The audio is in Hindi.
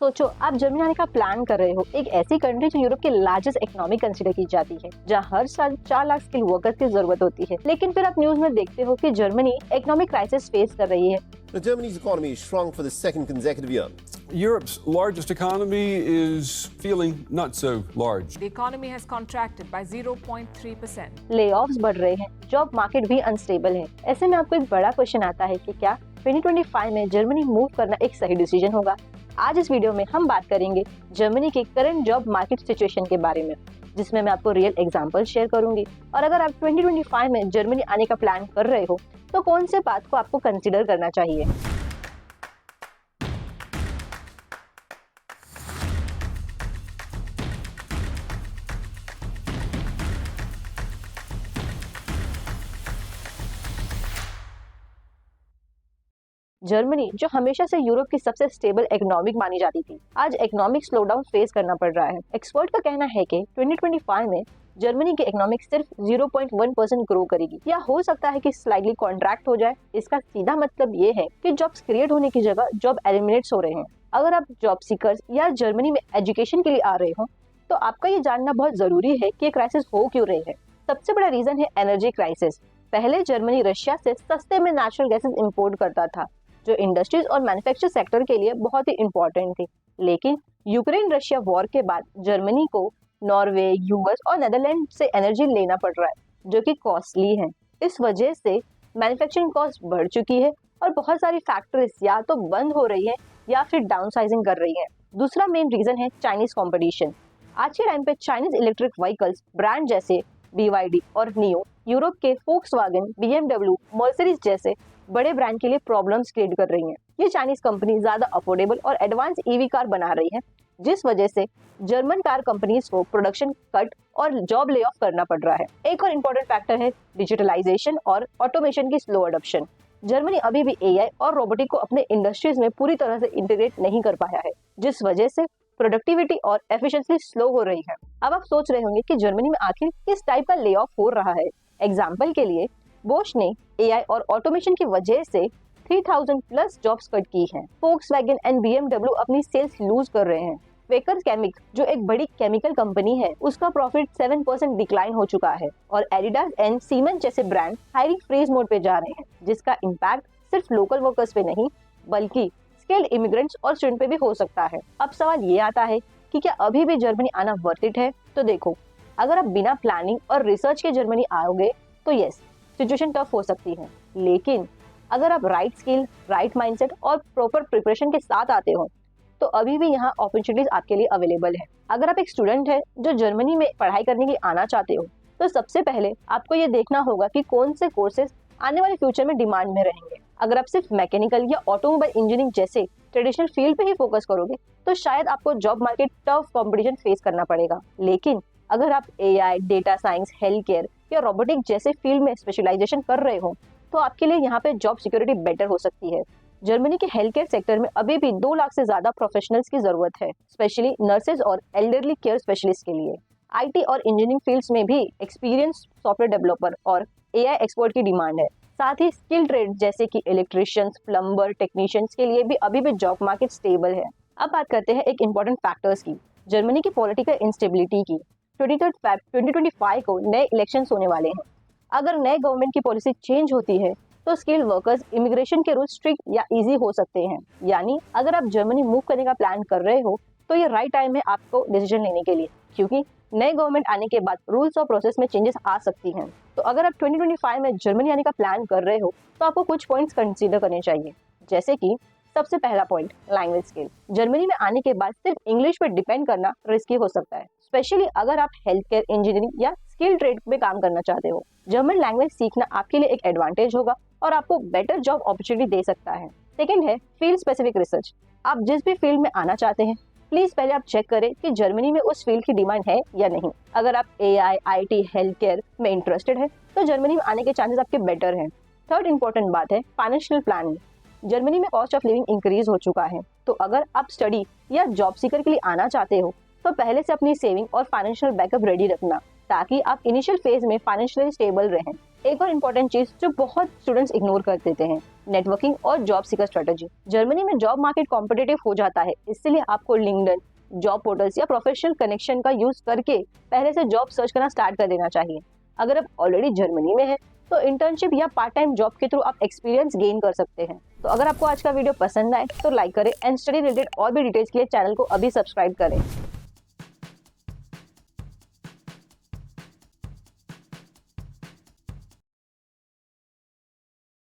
सोचो आप जर्मनी आने का प्लान कर रहे हो, एक ऐसी कंट्री जो यूरोप की लार्जेस्ट इकोनॉमी कंसीडर की जाती है, जहाँ हर साल 4 लाख स्किल वर्कर्स की जरूरत होती है। लेकिन फिर आप न्यूज में देखते हो कि जर्मनी इकोनॉमिक क्राइसिस फेस कर रही है। Germany's economy has shrunk for the second consecutive year. Europe's largest economy is feeling not so large. The economy has contracted by 0.3%. Layoffs बढ़ रहे हैं, जॉब मार्केट भी अनस्टेबल है। ऐसे में आपको एक बड़ा क्वेश्चन आता है कि क्या 2025 में जर्मनी मूव करना एक सही डिसीजन होगा। आज इस वीडियो में हम बात करेंगे जर्मनी के करंट जॉब मार्केट सिचुएशन के बारे में, जिसमें मैं आपको रियल एग्जांपल शेयर करूंगी। और अगर आप 2025 में जर्मनी आने का प्लान कर रहे हो तो कौन से बात को आपको कंसीडर करना चाहिए। जर्मनी, जो हमेशा से यूरोप की सबसे स्टेबल इकोनॉमिक मानी जाती थी, आज इकोनॉमिक स्लोडाउन फेस करना पड़ रहा है। एक्सपर्ट का कहना है कि 2025 में जर्मनी की इकोनॉमिक सिर्फ 0.1% ग्रो करेगी, या हो सकता है कि स्लाइटली कॉन्ट्रैक्ट हो जाए। इसका सीधा मतलब ये है कि जॉब्स क्रिएट होने की जगह जॉब एलिमिनेट्स हो रहे हैं। अगर आप जॉब सीकर्स या जर्मनी में एजुकेशन के लिए आ रहे हो तो आपका ये जानना बहुत जरूरी है कि क्राइसिस हो क्यों रही है। सबसे बड़ा रीजन है एनर्जी क्राइसिस। पहले जर्मनी रशिया से सस्ते में नेचुरल गैसेस इंपोर्ट करता था, जो इंडस्ट्रीज और मैन्युफैक्चर सेक्टर के लिए बहुत ही इंपॉर्टेंट थी। लेकिन यूक्रेन रशिया वॉर के बाद जर्मनी को नॉर्वे, यूएस और नेदरलैंड से एनर्जी लेना पड़ रहा है, जो कि कॉस्टली है। इस वजह से मैन्युफैक्चरिंग कॉस्ट बढ़ चुकी है और बहुत सारी फैक्ट्रीज या तो बंद हो रही है या फिर डाउनसाइजिंग कर रही है। दूसरा मेन रीजन है चाइनीज कॉम्पिटिशन। आज के टाइम पे चाइनीज इलेक्ट्रिक व्हीकल्स ब्रांड जैसे BYD और नियो यूरोप के फोक्सवैगन, BMW, मर्सिडीज जैसे बड़े ब्रांड के लिए प्रॉब्लम्स क्रिएट कर रही हैं। ये चाइनीज कंपनी ज्यादा अफोर्डेबल और एडवांस EV कार बना रही है, जिस वजह से जर्मन कार कंपनीज को प्रोडक्शन कट और जॉब ले ऑफ करना पड़ रहा है। एक और इम्पोर्टेंट फैक्टर है डिजिटलाइजेशन और ऑटोमेशन की स्लो अडॉप्शन। जर्मनी अभी भी AI और रोबोटिक को अपने इंडस्ट्रीज में पूरी तरह से इंटीग्रेट नहीं कर पाया है, जिस वजह से प्रोडक्टिविटी और एफिशिएंसी स्लो हो रही है। अब आप सोच रहे होंगे कि जर्मनी में आखिर किस टाइप का ले ऑफ हो रहा है। एग्जाम्पल के लिए बोश ने AI और ऑटोमेशन की वजह से 3000 प्लस जॉब्स कट की हैं। फोक्सवैगन एंड BMW अपनी सेल्स लूज कर रहे हैं। वेकर केमिक, जो एक बड़ी केमिकल कंपनी है, उसका प्रॉफिट 7% डिक्लाइन हो चुका है। और एडिडास एंड सीमेंस जैसे ब्रांड हायरिंग फ्रीज मोड पे जा रहे हैं, जिसका इम्पैक्ट सिर्फ लोकल वर्कर्स पे नहीं बल्कि स्किल्ड इमिग्रेंट्स और स्टूडेंट पे भी हो सकता है। अब सवाल ये आता है कि क्या अभी भी जर्मनी आना वर्थ इट है। तो देखो, अगर आप बिना प्लानिंग और रिसर्च के जर्मनी आओगे तो यस, सिचुएशन टफ हो सकती है। लेकिन अगर आप राइट स्किल, राइट माइंडसेट और प्रॉपर प्रिपरेशन के साथ आते हो तो अभी भी यहाँ अपॉर्चुनिटीज आपके लिए अवेलेबल है। अगर आप एक स्टूडेंट है जो जर्मनी में पढ़ाई करने के लिए आना चाहते हो तो सबसे पहले आपको ये देखना होगा कि कौन से कोर्सेज आने वाले फ्यूचर में डिमांड में रहेंगे। अगर आप सिर्फ मैकेनिकल या ऑटोमोबाइल इंजीनियरिंग जैसे ट्रेडिशनल फील्ड पे ही फोकस करोगे तो शायद आपको job market tough competition face करना पड़ेगा। लेकिन अगर आप AI, data science, health care या रोबोटिक जैसे फील्ड में स्पेशलाइजेशन कर रहे हो तो आपके लिए यहाँ पे जॉब सिक्योरिटी बेटर हो सकती है। जर्मनी के हेल्थ केयर सेक्टर में अभी भी 2 लाख से ज्यादा प्रोफेशनल्स की जरूरत है, स्पेशली नर्सेज और एल्डरली केयर स्पेशलिस्ट के लिए। IT और इंजीनियरिंग फील्ड्स में भी एक्सपीरियंस सॉफ्टवेयर डेवलपर और AI एक्सपर्ट की डिमांड है। साथ ही स्किल ट्रेड जैसे कि इलेक्ट्रिशियंस, प्लम्बर, टेक्नीशियंस के लिए भी अभी भी जॉब मार्केट स्टेबल है। अब बात करते हैं एक इम्पोर्टेंट फैक्टर्स की, जर्मनी की पॉलिटिकल इंस्टेबिलिटी की। 23 Feb 2025 को नए इलेक्शंस होने वाले हैं। अगर नए गवर्नमेंट की पॉलिसी चेंज होती है तो स्किल्ड वर्कर्स इमिग्रेशन के रूल स्ट्रिक्ट या इजी हो सकते हैं। यानी अगर आप जर्मनी मूव करने का प्लान कर रहे हो तो ये राइट टाइम है आपको डिसीजन लेने के लिए, क्योंकि नए गवर्नमेंट आने के बाद रूल्स और प्रोसेस में चेंजेस आ सकती हैं। तो अगर आप 2025 में जर्मनी आने का प्लान कर रहे हो तो आपको कुछ पॉइंट्स कंसीडर करने चाहिए, जैसे कि सबसे पहला पॉइंट, लैंग्वेज स्किल। जर्मनी में आने के बाद सिर्फ इंग्लिश पर डिपेंड करना रिस्की हो सकता है, स्पेशली अगर आप हेल्थ केयर, इंजीनियरिंग या स्किल ट्रेड में काम करना चाहते हो। जर्मन लैंग्वेज सीखना आपके लिए एक एडवांटेज होगा और आपको बेटर जॉब अपॉर्चुनिटी दे सकता है। सेकेंड है फील्ड स्पेसिफिक रिसर्च। आप जिस भी फील्ड में आना चाहते हैं प्लीज पहले आप चेक करें कि जर्मनी में उस फील्ड की डिमांड है या नहीं। अगर आप AI, IT, हेल्थ केयर में इंटरेस्टेड है तो जर्मनी में आने के चांसेस आपके बेटर हैं। थर्ड इंपॉर्टेंट बात है फाइनेंशियल प्लानिंग। जर्मनी में कॉस्ट ऑफ लिविंग इंक्रीज हो चुका है, तो अगर आप स्टडी या जॉब सीकर के लिए आना चाहते हो तो पहले से अपनी सेविंग और फाइनेंशियल बैकअप रेडी रखना, ताकि आप इनिशियल फेज में फाइनेंशियली स्टेबल रहें। एक और इम्पोर्टेंट चीज जो बहुत स्टूडेंट्स इग्नोर कर देते हैं, नेटवर्किंग और जॉब सीकर स्ट्रेटजी। जर्मनी में जॉब मार्केट कॉम्पिटिटिव हो जाता है, इसलिए आपको लिंक्डइन, जॉब पोर्टल्स या प्रोफेशनल कनेक्शन का यूज करके पहले से जॉब सर्च करना स्टार्ट कर देना चाहिए। अगर आप ऑलरेडी जर्मनी में हैं तो इंटर्नशिप या पार्ट टाइम जॉब के थ्रू आप एक्सपीरियंस गेन कर सकते हैं। तो अगर आपको आज का वीडियो पसंद आए तो लाइक करें एंड स्टडी रिलेटेड और भी डिटेल्स के लिए चैनल को अभी सब्सक्राइब करें।